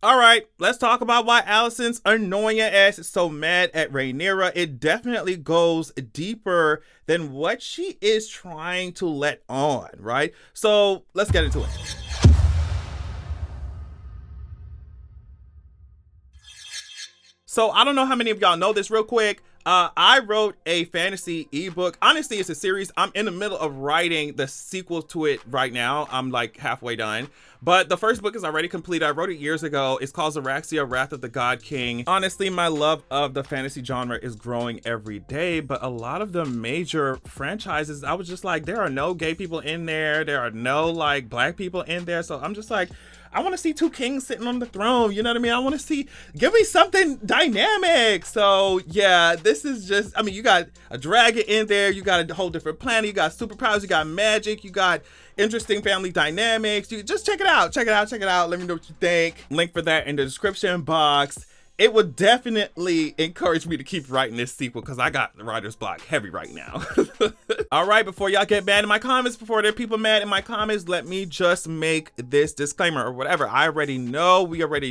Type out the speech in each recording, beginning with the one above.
All right, let's talk about why Alicent's annoying ass is so mad at Rhaenyra. It definitely goes deeper than what she is trying to let on, right? So let's get into it. So I don't know how many of y'all know this real quick. I wrote a fantasy ebook. Honestly, it's a series. I'm in the middle of writing the sequel to it right now. I'm like halfway done. But the first book is already complete. I wrote it years ago. It's called Zeraxia, Wrath of the God King. Honestly, my love of the fantasy genre is growing every day, but a lot of the major franchises, I was just like, there are no gay people in there. There are no like black people in there. So I'm just like, I want to see two kings sitting on the throne. You know what I mean? I want to see, give me something dynamic. So yeah, this is just, I mean, you got a dragon in there. You got a whole different planet. You got superpowers. You got magic. You got interesting family dynamics. You just check it out. Check it out. Check it out. Let me know what you think. Link for that in the description box. It would definitely encourage me to keep writing this sequel because I got writer's block heavy right now. All right, before y'all get mad in my comments, before there are people mad in my comments, let me just make this disclaimer or whatever. We already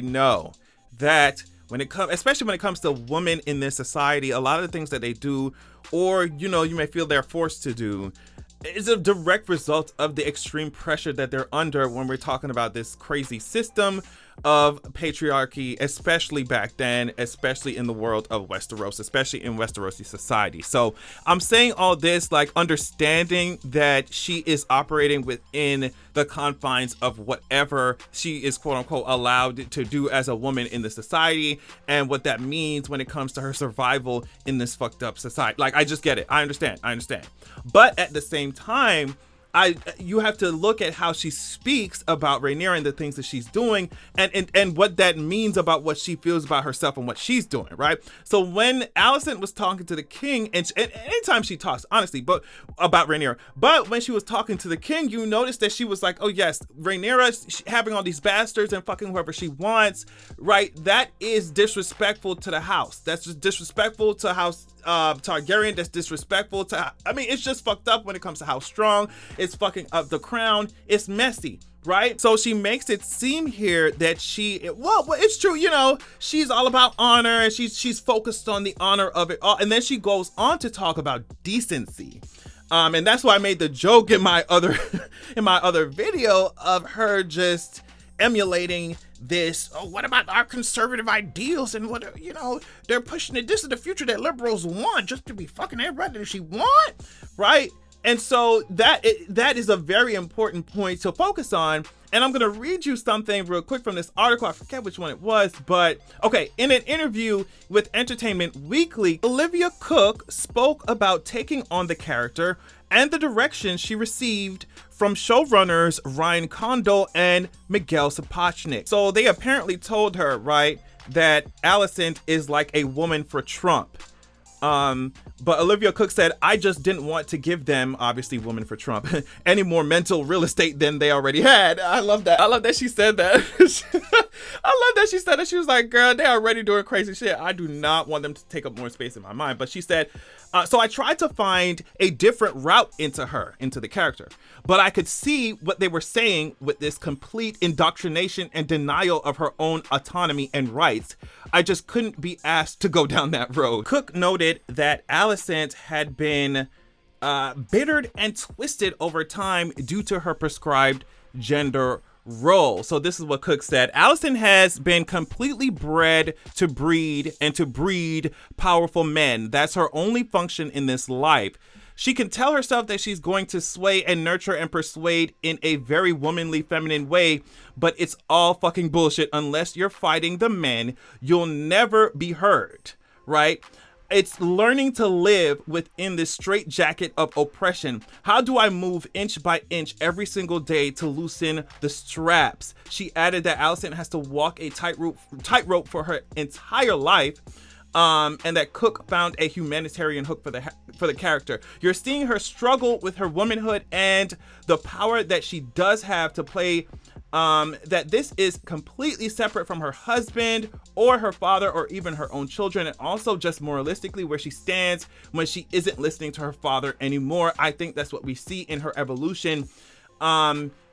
know that when it comes, especially when it comes to women in this society, a lot of the things that they do, or, you know, you may feel they're forced to do, is a direct result of the extreme pressure that they're under when we're talking about this crazy system of patriarchy, especially back then, especially in the world of Westeros, especially in Westerosi society. So I'm saying all this like understanding that she is operating within the confines of whatever she is quote unquote allowed to do as a woman in the society, and what that means when it comes to her survival in this fucked up society. Like, I just get it. I understand. But at the same time, you have to look at how she speaks about Rhaenyra and the things that she's doing, and what that means about what she feels about herself and what she's doing, right? So when Alicent was talking to the king, and anytime she talks, honestly, but about Rhaenyra, but when she was talking to the king, you notice that she was like, oh yes, Rhaenyra having all these bastards and fucking whoever she wants, right? That is disrespectful to the house. That's just disrespectful to House Targaryen. That's disrespectful to, I mean, it's just fucked up when it comes to how strong. It's fucking up the crown. It's messy, right? So she makes it seem here that well, it's true, you know, she's all about honor, and she's focused on the honor of it all. And then she goes on to talk about decency. And that's why I made the joke in my other in my other video of her just emulating this, oh, what about our conservative ideals, and what, you know, they're pushing it, this is the future that liberals want, just to be fucking everybody that she want, right? And so that is a very important point to focus on. And I'm going to read you something real quick from this article. I forget which one it was, but okay. In an interview with Entertainment Weekly, Olivia Cooke spoke about taking on the character and the direction she received from showrunners Ryan Condal and Miguel Sapochnik. So they apparently told her, right, that Alicent is like a woman for Trump. But Olivia Cooke said, I just didn't want to give them, obviously woman for Trump, any more mental real estate than they already had. I love that. I love that she said that. I love that she said that. She was like, girl, they're already doing crazy shit. I do not want them to take up more space in my mind. But she said, so I tried to find a different route into the character, but I could see what they were saying with this complete indoctrination and denial of her own autonomy and rights. I just couldn't be asked to go down that road. Cooke noted that Alicent had been bittered and twisted over time due to her prescribed gender role. So this is what Cooke said. Alicent has been completely bred to breed and to breed powerful men. That's her only function in this life. She can tell herself that she's going to sway and nurture and persuade in a very womanly, feminine way, but it's all fucking bullshit. Unless you're fighting the men, you'll never be heard, right? It's learning to live within this straitjacket of oppression. How do I move inch by inch every single day to loosen the straps? She added that Alicent has to walk a tightrope for her entire life. And that Cooke found a humanitarian hook for the character. You're seeing her struggle with her womanhood and the power that she does have to play. That this is completely separate from her husband or her father or even her own children, and also just moralistically where she stands when she isn't listening to her father anymore. I think that's what we see in her evolution.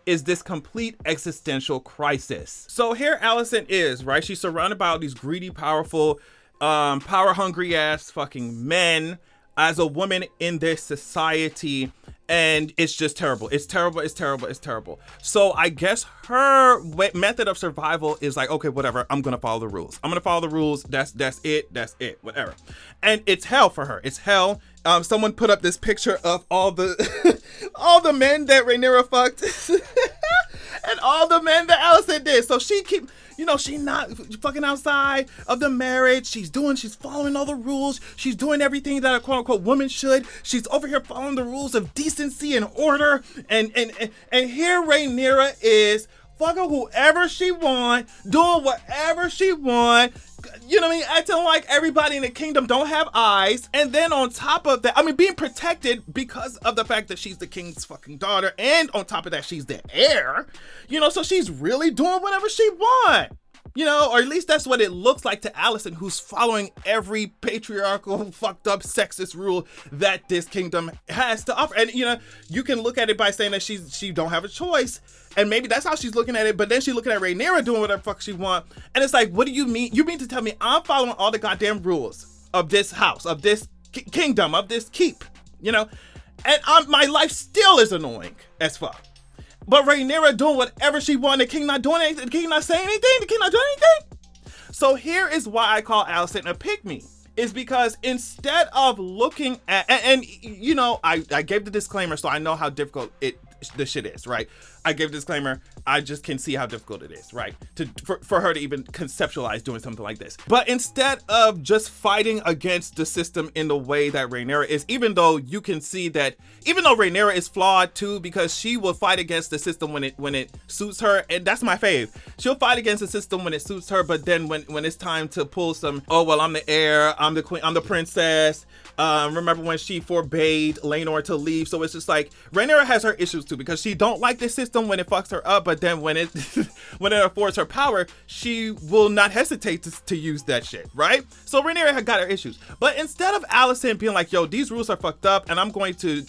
is this complete existential crisis. So here Alicent is, right? She's surrounded by all these greedy, powerful, power hungry ass fucking men as a woman in this society, and it's just terrible. It's terrible. It's terrible. It's terrible. So I guess her method of survival is like, okay, whatever. I'm gonna follow the rules. I'm gonna follow the rules. That's it. That's it. Whatever. And it's hell for her. It's hell. Someone put up this picture of all the all the men that Rhaenyra fucked, and all the men that Alicent did. So she keep. She not fucking outside of the marriage. She's following all the rules. She's doing everything that a quote unquote woman should. She's over here following the rules of decency and order. And here Rhaenyra is fucking whoever she want, doing whatever she want. You know what I mean? Acting like everybody in the kingdom don't have eyes. And then on top of that, I mean, being protected because of the fact that she's the king's fucking daughter. And on top of that, she's the heir. So she's really doing whatever she want. Or at least that's what it looks like to Alicent, who's following every patriarchal, fucked up, sexist rule that this kingdom has to offer. And, you can look at it by saying that she don't have a choice. And maybe that's how she's looking at it. But then she's looking at Rhaenyra doing whatever the fuck she want. And it's like, what do you mean? You mean to tell me I'm following all the goddamn rules of this house, of this kingdom, of this keep, And my life still is annoying as fuck. But Rhaenyra doing whatever she want, the king not doing anything, the king not saying anything, the king not doing anything. So here is why I call Alicent a pick-me. Is because instead of looking at, I gave the disclaimer so I know how difficult the shit is, right? I gave the disclaimer, I just can see how difficult it is, right? For her to even conceptualize doing something like this. But instead of just fighting against the system in the way that Rhaenyra is, even though you can see that, even though Rhaenyra is flawed too, because she will fight against the system when it suits her, and that's my fave. She'll fight against the system when it suits her, but then when it's time to pull some, oh, well, I'm the heir, I'm the queen, I'm the princess. Remember when she forbade Rhaenyra to leave? So it's just like, Rhaenyra has her issues too, because she don't like this system when it fucks her up, but then when it affords her power, she will not hesitate to use that shit, right? So Rhaenyra had got her issues. But instead of Alicent being like, yo, these rules are fucked up, and I'm going to,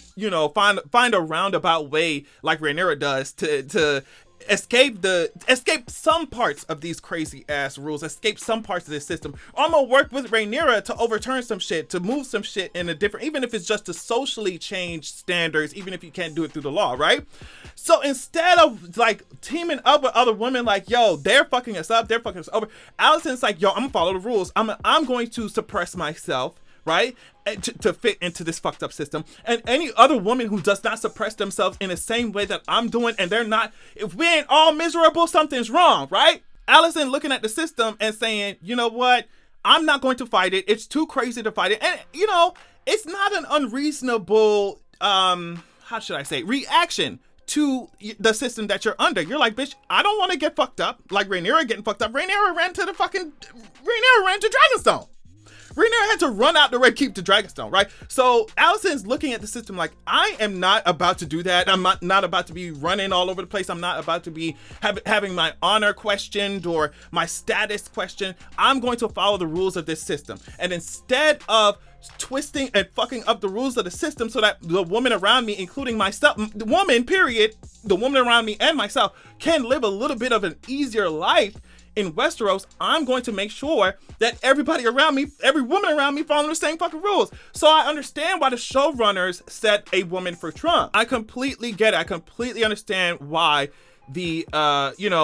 find a roundabout way like Rhaenyra does to escape some parts of these crazy ass rules, escape some parts of this system. I'm gonna work with Rhaenyra to overturn some shit, to move some shit in a different, even if it's just to socially change standards, even if you can't do it through the law, right? So instead of like teaming up with other women, like, yo, they're fucking us up, they're fucking us over, Alicent's like, yo, I'm gonna follow the rules. I'm going to suppress myself, right? To fit into this fucked up system. And any other woman who does not suppress themselves in the same way that I'm doing, and they're not, if we ain't all miserable, something's wrong, right? Alicent looking at the system and saying, you know what? I'm not going to fight it. It's too crazy to fight it. And, it's not an unreasonable, how should I say, reaction to the system that you're under. You're like, bitch, I don't want to get fucked up like Rhaenyra getting fucked up. Rhaenyra ran to Dragonstone. Rhaenyra had to run out the Red Keep to Dragonstone, right? So Alicent's looking at the system like, I am not about to do that. I'm not about to be running all over the place. I'm not about to be having my honor questioned or my status questioned. I'm going to follow the rules of this system. And instead of twisting and fucking up the rules of the system so that the woman around me, including myself, the woman around me and myself, can live a little bit of an easier life in Westeros, I'm going to make sure that everybody around me, every woman around me, following the same fucking rules. So I understand why the showrunners set a woman for Trump. I completely get it. I completely understand why the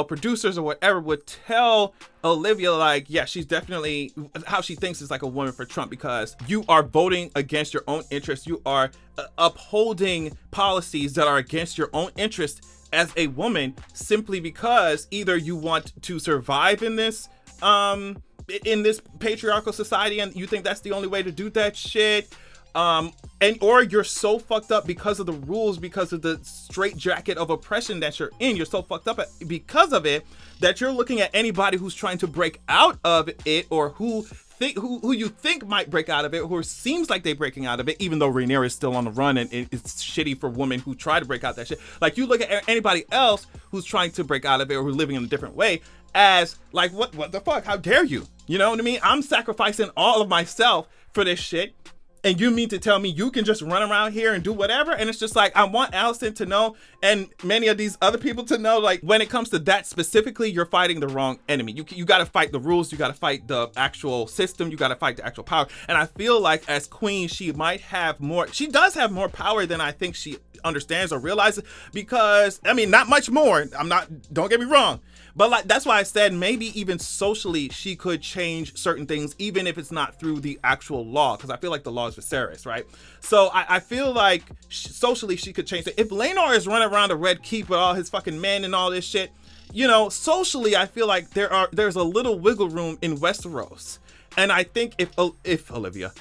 producers or whatever would tell Olivia, like, yeah, she's definitely, how she thinks is like a woman for Trump, because you are voting against your own interests. You are upholding policies that are against your own interests as a woman, simply because either you want to survive in this patriarchal society and you think that's the only way to do that shit, or you're so fucked up because of the rules, because of the straitjacket of oppression that you're in. You're so fucked up because of it that you're looking at anybody who's trying to break out of it, or who you think might break out of it, who seems like they're breaking out of it, even though Rhaenyra is still on the run, and it's shitty for women who try to break out that shit. Like, you look at anybody else who's trying to break out of it or who's living in a different way as like, what the fuck? How dare you? You know what I mean? I'm sacrificing all of myself for this shit, And you mean to tell me you can just run around here and do whatever? And it's just like, I want Alicent to know, and many of these other people to know, like, when it comes to that specifically, you're fighting the wrong enemy. You got to fight the rules. You got to fight the actual system. You got to fight the actual power. And I feel like as queen, she might have more. She does have more power than I think she understands or realizes, because, I mean, not much more. Don't get me wrong. But like, that's why I said maybe even socially she could change certain things, even if it's not through the actual law, because I feel like the law is Viserys, right? So I feel like socially she could change it. If Rhaenyra is running around the Red Keep with all his fucking men and all this shit, you know, socially I feel like there's a little wiggle room in Westeros. And I think if Olivia,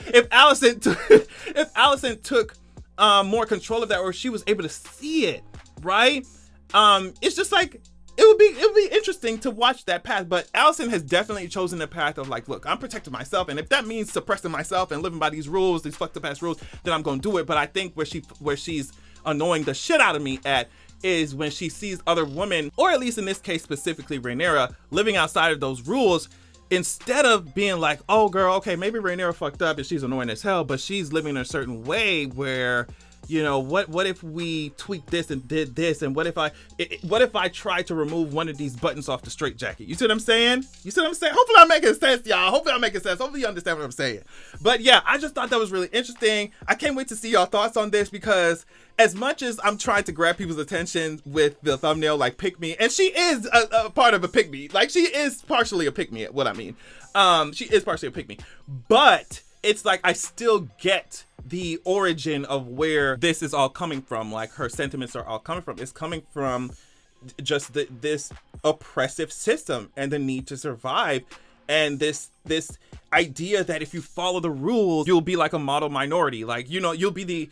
if Alicent took more control of that, or she was able to see it, right? It's just like, it would be interesting to watch that path. But Alicent has definitely chosen the path of like, look, I'm protecting myself, and if that means suppressing myself and living by these rules, these fucked up ass rules, then I'm gonna do it. But I think where she's annoying the shit out of me at is when she sees other women, or at least in this case specifically Rhaenyra, living outside of those rules. Instead of being like, oh girl, okay, maybe Rhaenyra fucked up and she's annoying as hell, but she's living in a certain way where, you know, what if we tweaked this and did this, and what if I tried to remove one of these buttons off the straitjacket? You see what I'm saying? Hopefully I'm making sense, y'all. Hopefully you understand what I'm saying. But yeah, I just thought that was really interesting. I can't wait to see y'all thoughts on this, because as much as I'm trying to grab people's attention with the thumbnail, like pick me, and she is a part of a pick me, like she is partially a pick me, what I mean. She is partially a pick me, but it's like I still get the origin of where this is all coming from. Like her sentiments are all coming from. It's coming from just this oppressive system and the need to survive, and this idea that if you follow the rules, you'll be like a model minority. Like, you know, you'll be the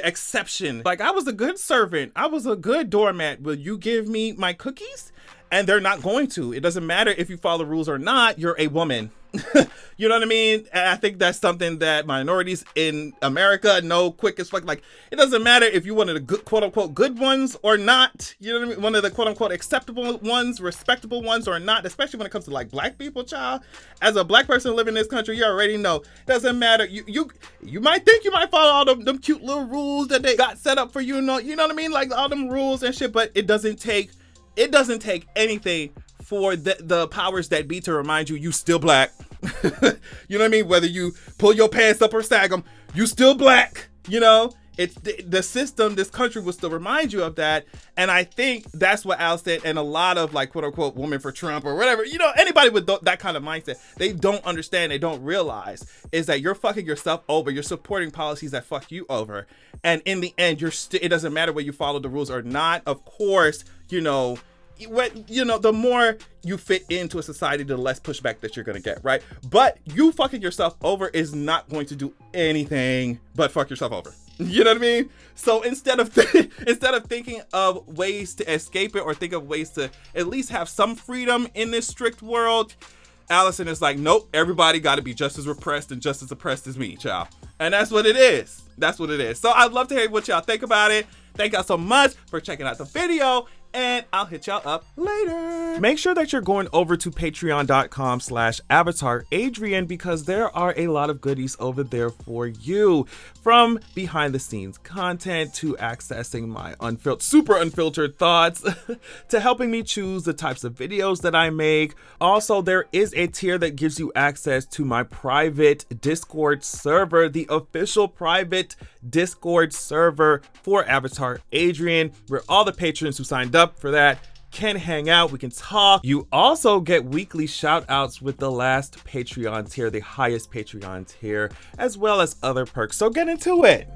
exception. Like, I was a good servant. I was a good doormat. Will you give me my cookies? And they're not going to. It doesn't matter if you follow the rules or not. You're a woman. You know what I mean? And I think that's something that minorities in America know quick as fuck. Like, it doesn't matter if you're one of the good, quote unquote, good ones or not. You know what I mean? One of the quote unquote acceptable ones, respectable ones or not. Especially when it comes to like black people, child. As a black person living in this country, you already know. It doesn't matter. You might think you might follow all them cute little rules that they got set up for you. You know what I mean? Like all them rules and shit. But it doesn't take anything for the powers that be to remind you still black. You know what I mean? Whether you pull your pants up or sag them, you still black. You know, it's the system, this country will still remind you of that. And I think that's what Alicent and a lot of like quote unquote woman for Trump or whatever, you know, anybody with that kind of mindset, they don't understand, they don't realize is that you're fucking yourself over. You're supporting policies that fuck you over. And in the end, it doesn't matter whether you follow the rules or not. Of course, you know, the more you fit into a society, the less pushback that you're gonna get, right? But you fucking yourself over is not going to do anything but fuck yourself over. You know what I mean? So instead of thinking of ways to escape it or think of ways to at least have some freedom in this strict world, Alicent is like, nope, everybody got to be just as repressed and just as oppressed as me, child. And that's what it is. So I'd love to hear what y'all think about it. Thank y'all so much for checking out the video, and I'll hit y'all up later. Make sure that you're going over to patreon.com/AvatarAdrian, because there are a lot of goodies over there for you, from behind the scenes content to accessing my super unfiltered thoughts to helping me choose the types of videos that I make. Also, there is a tier that gives you access to my private Discord server, the official private Discord server for Avatar Adrian, where all the patrons who signed up for that can hang out, we can talk. You also get weekly shout outs with the last Patreon tier, the highest Patreon tier, as well as other perks. So get into it.